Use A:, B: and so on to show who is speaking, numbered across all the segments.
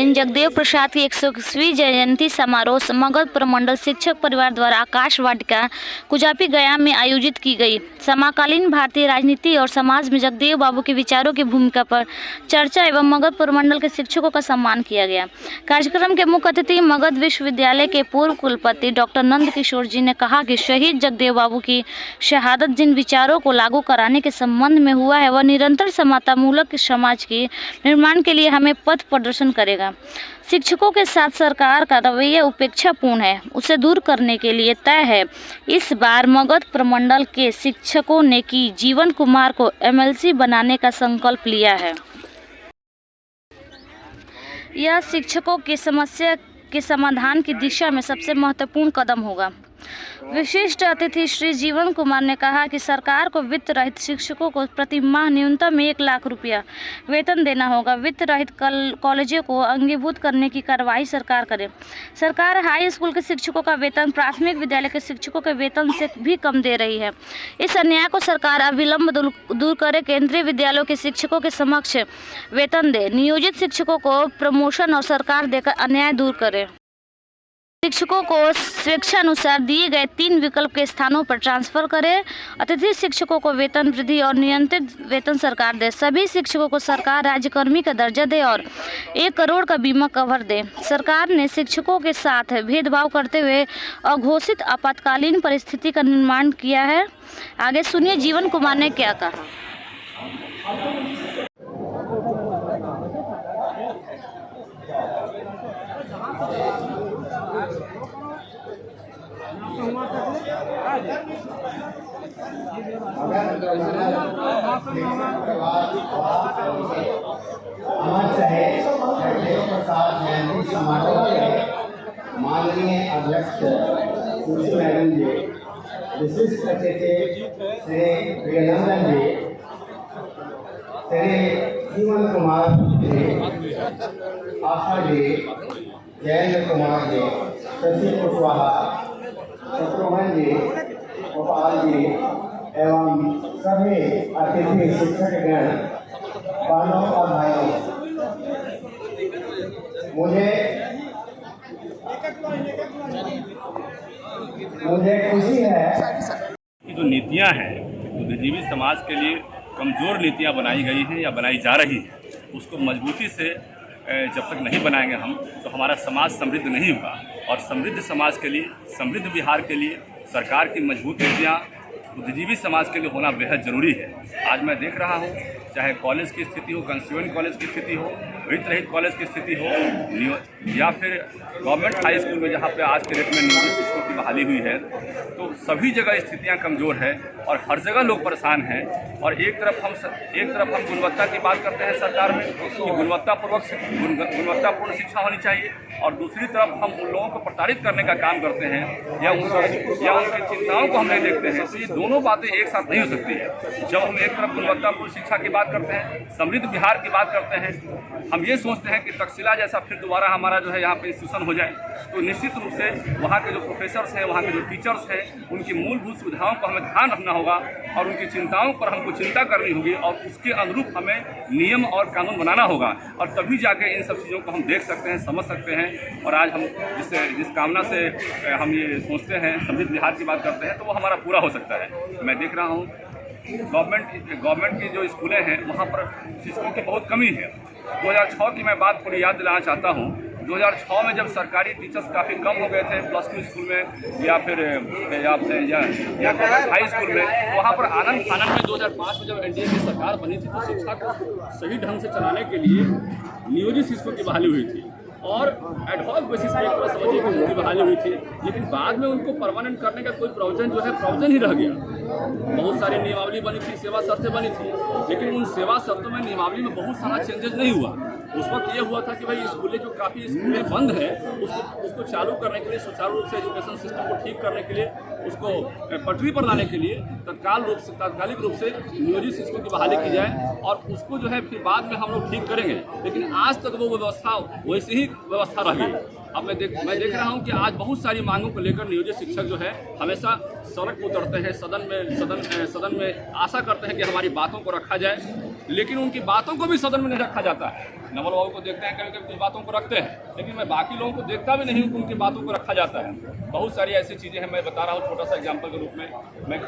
A: दिन जगदेव प्रसाद की 121वीं जयंती समारोह मगध प्रमंडल शिक्षक परिवार द्वारा आकाश वाटिका कुजापी गया में आयोजित की गई। समकालीन भारतीय राजनीति और समाज में जगदेव बाबू के विचारों की भूमिका पर चर्चा एवं मगध प्रमंडल के शिक्षकों का सम्मान किया गया। कार्यक्रम के मुख्य अतिथि मगध विश्वविद्यालय के पूर्व कुलपति डॉक्टर नंद किशोर जी ने कहा कि शहीद जगदेव बाबू की शहादत जिन विचारों को लागू कराने के संबंध में हुआ है वह निरंतर समतामूलक समाज के निर्माण के लिए हमें पथ प्रदर्शन करेगा। शिक्षकों के साथ सरकार का रवैया उपेक्षापूर्ण है, उसे दूर करने के लिए तय है। इस बार मगध प्रमंडल के शिक्षकों ने की जीवन कुमार को एमएलसी बनाने का संकल्प लिया है। यह शिक्षकों की समस्या के समाधान की दिशा में सबसे महत्वपूर्ण कदम होगा। विशिष्ट अतिथि श्री जीवन कुमार ने कहा कि सरकार को वित्त रहित शिक्षकों को प्रति माह न्यूनतम 1 लाख रुपया वेतन देना होगा। वित्त रहित कॉलेजों को अंगीभूत करने की कार्रवाई सरकार करे। सरकार हाई स्कूल के शिक्षकों का वेतन प्राथमिक विद्यालय के शिक्षकों के वेतन से भी कम दे रही है। इस अन्याय को सरकार अविलंब दूर करे। केंद्रीय विद्यालयों के शिक्षकों के समक्ष वेतन दे। नियोजित शिक्षकों को प्रमोशन और सरकार देकर अन्याय दूर करे। शिक्षकों को स्वेच्छानुसार दिए गए 3 विकल्प के स्थानों पर ट्रांसफर करें। अतिथि शिक्षकों को वेतन वृद्धि और नियंत्रित वेतन सरकार दे। सभी शिक्षकों को सरकार राज्यकर्मी का दर्जा दे और 1 करोड़ का बीमा कवर दे। सरकार ने शिक्षकों के साथ भेदभाव करते हुए अघोषित आपातकालीन परिस्थिति का निर्माण किया है। आगे सुनिए जीवन कुमार ने क्या कहा।
B: माननीय अध्यक्ष कुर्सी मैडम जी, विशिष्ट अतिथि श्री प्रियनंदन जी, श्री जीवन कुमार जी, आशा जी, जयेंद्र कुमार जी, शशि कुशवाहा, शत्रुघ्न जी, गोपाल जी एवं सभी अतिथि शिक्षकगण, बहनों और भाइयों, मुझे खुशी है
C: कि जो नीतियां हैं बुद्धिजीवी समाज के लिए कमज़ोर नीतियां बनाई गई हैं या बनाई जा रही हैं, उसको मजबूती से जब तक नहीं बनाएंगे हम तो हमारा समाज समृद्ध नहीं होगा। और समृद्ध समाज के लिए, समृद्ध बिहार के लिए सरकार की मजबूत नीतियाँ बुद्धिजीवी समाज के लिए होना बेहद ज़रूरी है। आज मैं देख रहा हूँ, चाहे कॉलेज की स्थिति हो, कंस्टिट्यूएंट कॉलेज की स्थिति हो, वित्त रहित कॉलेज की स्थिति हो, या फिर गवर्नमेंट हाई स्कूल में जहाँ पे आज के डेट में नियोजित शिक्षकों की बहाली हुई है, तो सभी जगह स्थितियाँ कमज़ोर है और हर जगह लोग परेशान हैं। और एक तरफ हम गुणवत्ता की बात करते हैं सरकार में कि गुणवत्तापूर्ण शिक्षा होनी चाहिए, और दूसरी तरफ हम उन लोगों को प्रताड़ित करने का काम करते हैं या उनकी चिंताओं को हम नहीं देखते हैं। तो ये दोनों बातें एक साथ नहीं हो सकती है। जब हम एक तरफ गुणवत्तापूर्ण शिक्षा की बात करते हैं, समृद्ध बिहार की बात करते हैं, हम ये सोचते हैं कि तक्षशिला जैसा फिर दोबारा हमारा जो है यहाँ पे इंस्टीट्यूशन हो जाए, तो निश्चित रूप से वहाँ के जो प्रोफेसर्स हैं, वहाँ के जो टीचर्स हैं, उनकी मूलभूत सुविधाओं को हमें ध्यान रखना होगा और उनकी चिंताओं पर हमको चिंता करनी होगी और उसके अनुरूप हमें नियम और कानून बनाना होगा, और तभी जाके इन सब चीज़ों को हम देख सकते हैं, समझ सकते हैं। और आज हम जिस कामना से हम ये सोचते हैं, समृद्ध बिहार की बात करते हैं, तो वो हमारा पूरा हो सकता है। मैं देख रहा हूँ गवर्नमेंट की जो स्कूलें हैं वहाँ पर शिक्षकों की बहुत कमी है। 2006 की मैं बात थोड़ी याद दिलाना चाहता हूँ। 2006 में जब सरकारी टीचर्स काफ़ी कम हो गए थे +2 स्कूल में या फिर हाई स्कूल में, वहाँ पर आनंद फानन में 2005 में जब एनडीए की सरकार बनी थी तो शिक्षा को सही ढंग से चलाने के लिए नियोजित शिक्षकों की बहाली हुई थी और एडहॉक बेसिस पे एक तरह समझिए कि उनकी बहाली हुई थी, लेकिन बाद में उनको परमानेंट करने का कोई प्रोविजन ही रह गया। बहुत सारी नियमावली बनी थी, सेवा शर्तें बनी थी, लेकिन उन सेवा शर्तों में, नियमावली में बहुत सारा चेंजेस नहीं हुआ। उस वक्त ये हुआ था कि भाई स्कूलें जो काफ़ी स्कूलें बंद हैं उसको चालू करने के लिए, सुचारू रूप से एजुकेशन सिस्टम को ठीक करने के लिए, उसको पटरी पर लाने के लिए तात्कालिक रूप से नियोजित शिक्षकों की बहाली की जाए और उसको जो है फिर बाद में हम लोग ठीक करेंगे। लेकिन आज तक वो व्यवस्था वैसे ही व्यवस्था रह गई। अब मैं देख रहा हूं कि आज बहुत सारी मांगों को लेकर नियोजित शिक्षक जो है हमेशा सड़क पर उतरते हैं, सदन में आशा करते हैं कि हमारी बातों को रखा जाए, लेकिन उनकी बातों को भी सदन में नहीं रखा जाता है। नवल बाबू को देखते हैं, कभी कभी कुछ बातों को रखते हैं, लेकिन मैं बाकी लोगों को देखता भी नहीं हूँ कि उनकी बातों को रखा जाता है। बहुत सारी ऐसी चीज़ें हैं, मैं बता रहा हूँ छोटा सा एग्जाम्पल के रूप में। मैं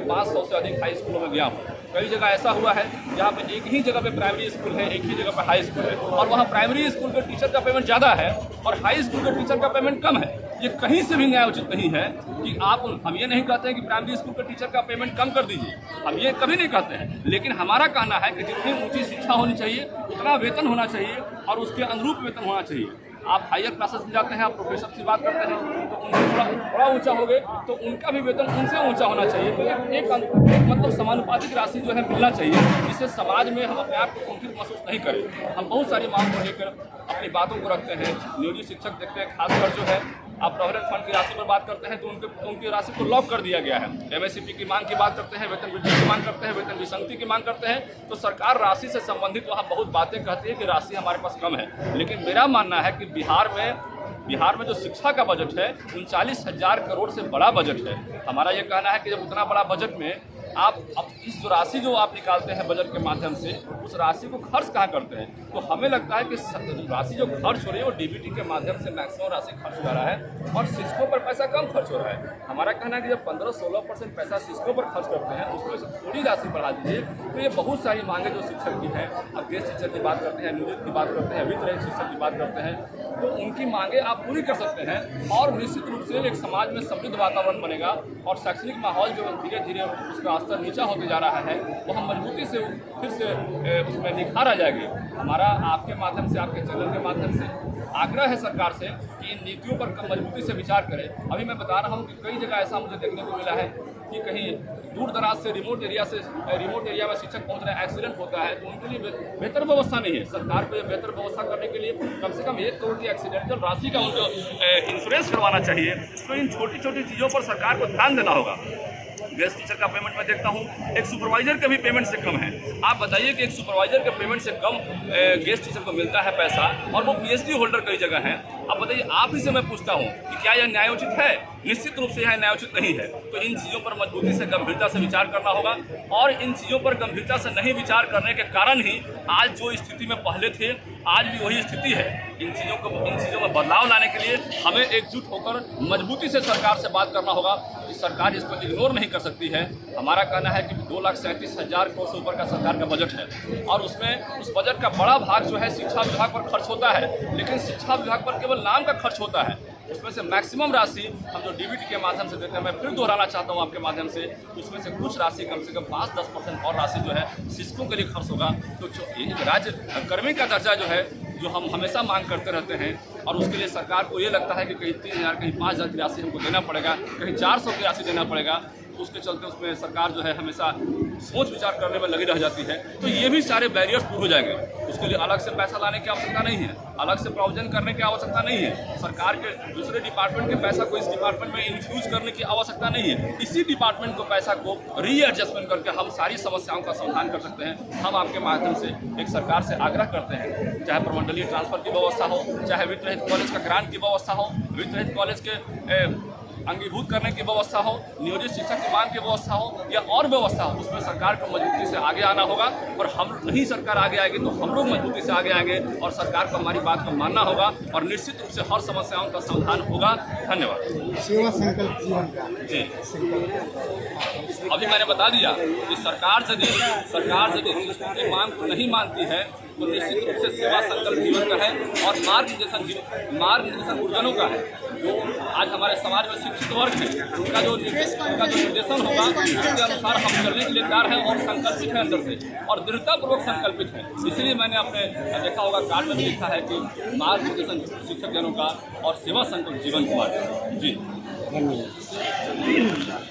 C: 500 से अधिक हाई स्कूलों में गया हूँ। कई जगह ऐसा हुआ है जहाँ पे एक ही जगह पे प्राइमरी स्कूल है, एक ही जगह पे हाई स्कूल है, और वहाँ प्राइमरी स्कूल के टीचर का पेमेंट ज़्यादा है और हाई स्कूल के टीचर का पेमेंट कम है। ये कहीं से भी न्याय उचित नहीं है कि हम ये नहीं कहते हैं कि प्राइमरी स्कूल के टीचर का पेमेंट कम कर दीजिए, हम ये कभी नहीं कहते हैं, लेकिन हमारा कहना है कि जितनी ऊंची शिक्षा होनी चाहिए उतना वेतन होना चाहिए और उसके अनुरूप वेतन होना चाहिए। आप हायर क्लासेस में जाते हैं, आप प्रोफेसर से बात करते हैं तो उनसे थोड़ा ऊंचा हो गए तो उनका भी वेतन उनसे ऊंचा होना चाहिए। तो एक मतलब समानुपातिक राशि जो है मिलना चाहिए, जिससे समाज में हम अपने आप को कुंठित महसूस नहीं करें। हम बहुत सारी मांग को लेकर अपनी बातों को रखते हैं। नियोजित शिक्षक देखते हैं, खासकर जो है आप प्रोविडेंट फंड की राशि पर बात करते हैं तो उनकी राशि को लॉक कर दिया गया है। MSCP की मांग की बात करते हैं, वेतन वृद्धि की मांग करते हैं, वेतन विसंगति की मांग करते हैं, तो सरकार राशि से संबंधित वहाँ बहुत बातें कहती है कि राशि हमारे पास कम है। लेकिन मेरा मानना है कि बिहार में जो शिक्षा का बजट है 39,000 करोड़ से बड़ा बजट है। हमारा ये कहना है कि जब उतना बड़ा बजट में आप इस जो राशि जो आप निकालते हैं बजट के माध्यम से, उस राशि को खर्च कहाँ करते हैं? तो हमें लगता है कि राशि जो खर्च हो रही है वो DBT के माध्यम से मैक्सिमम राशि खर्च हो रहा है और शिक्षकों पर पैसा कम खर्च हो रहा है। हमारा कहना है कि जब 15-16% पैसा शिक्षकों पर खर्च करते हैं, उसमें से थोड़ी राशि बढ़ा दीजिए। तो ये बहुत सारी मांगे जो शिक्षक की हैं, अब गेस्ट टीचर की बात करते हैं, नियोजित की बात करते हैं, वित्त रहित शिक्षक की बात करते हैं, तो उनकी मांगे आप पूरी कर सकते हैं और निश्चित रूप से एक समाज में समृद्ध वातावरण बनेगा और शैक्षणिक माहौल जो धीरे धीरे उसका स्तर नीचा होते जा रहा है वो हम मजबूती से फिर से उसमें निखार आ जाएगी। हमारा आपके माध्यम से, आपके चैनल के माध्यम से आग्रह है सरकार से कि इन नीतियों पर मजबूती से विचार करें। अभी मैं बता रहा हूँ कि कई जगह ऐसा मुझे देखने को मिला है कि कहीं दूर दराज से रिमोट एरिया में शिक्षक पहुँच रहे हैं, एक्सीडेंट होता है तो उनके लिए बेहतर व्यवस्था नहीं है। सरकार को ये बेहतर व्यवस्था करने के लिए कम से कम 1 करोड़ की एक्सीडेंटल राशि का उनको इंश्योरेंस करवाना चाहिए। तो इन छोटी छोटी चीज़ों पर सरकार को ध्यान देना होगा। गेस्ट टीचर का पेमेंट मैं देखता हूँ एक सुपरवाइजर के भी पेमेंट से कम है। आप बताइए कि एक सुपरवाइजर के पेमेंट से कम गेस्ट टीचर को मिलता है पैसा और वो PhD होल्डर कई जगह हैं। अब बताइए, आप ही से मैं पूछता हूँ कि क्या यह न्यायोचित है? निश्चित रूप से यह न्यायोचित नहीं है। तो इन चीज़ों पर मजबूती से, गंभीरता से विचार करना होगा और इन चीज़ों पर गंभीरता से नहीं विचार करने के कारण ही आज जो स्थिति में पहले थे आज भी वही स्थिति है। इन चीज़ों में बदलाव लाने के लिए हमें एकजुट होकर मजबूती से सरकार से बात करना होगा कि सरकार इसको इग्नोर नहीं कर सकती है। हमारा कहना है कि 2,37,000 करोड़ से ऊपर का सरकार का बजट है और उसमें उस बजट का बड़ा भाग जो है शिक्षा विभाग पर खर्च होता है, लेकिन शिक्षा विभाग पर केवल नाम का खर्च होता है। उसमें से मैक्सिमम राशि हम जो DBT के माध्यम से देते हैं, मैं फिर दोहराना चाहता हूँ आपके माध्यम से, उसमें से कुछ राशि कम से कम 5-10% और राशि जो है शिक्षकों के लिए खर्च होगा। तो जो राज्य कर्मी का दर्जा जो है, जो हम हमेशा मांग करते रहते हैं और उसके लिए सरकार को ये लगता है कि कहीं 3,000 कहीं 5,000 की राशि हमको देना पड़ेगा, कहीं 400 की राशि देना पड़ेगा, तो उसके चलते उसमें सरकार जो है हमेशा सोच विचार करने में लगी रह जाती है। तो ये भी सारे बैरियर्स दूर हो जाएंगे। उसके लिए अलग से पैसा लाने की आवश्यकता नहीं है, अलग से प्रोविजन करने की आवश्यकता नहीं है, सरकार के दूसरे डिपार्टमेंट के पैसा को इस डिपार्टमेंट में इन्फ्यूज करने की आवश्यकता नहीं है। इसी डिपार्टमेंट को पैसा को रीएडजस्टमेंट करके हम सारी समस्याओं का समाधान कर सकते हैं। हम आपके माध्यम से एक सरकार से आग्रह करते हैं, चाहे प्रमंडलीय ट्रांसफर की व्यवस्था हो, चाहे वित्त रहित कॉलेज का ग्रांट की व्यवस्था हो, वित्त रहित कॉलेज के अंगीभूत करने की व्यवस्था हो, नियोजित शिक्षक की मांग की व्यवस्था हो या और व्यवस्था हो, उसमें सरकार को मजबूती से आगे आना होगा। और हम नहीं सरकार आगे आएगी तो हम लोग मजबूती से आगे आएंगे और सरकार को हमारी बात को मानना होगा और निश्चित रूप से हर समस्याओं का समाधान होगा। धन्यवाद।
B: सेवा संकल्प जीवन का
C: जी, अभी मैंने बता दिया कि सरकार यदि शिक्षकों की मांग को नहीं मानती है तो निश्चित रूप से सेवा संकल्प जीवन का है और मार्ग निर्देशन गुरुजनों का है। जो आज हमारे समाज में शिक्षित वर्ग है उनका जो निर्देशन होगा उसके अनुसार हम चलने के लिए तैयार हैं और संकल्पित हैं अंदर से और दृढ़तापूर्वक संकल्पित हैं। इसलिए मैंने अपने देखा होगा कार्ड में भी लिखा है कि मार्ग निर्देशन शिक्षक जनों का और सेवा संकल्प जीवन कुमार। जी, धन्यवाद।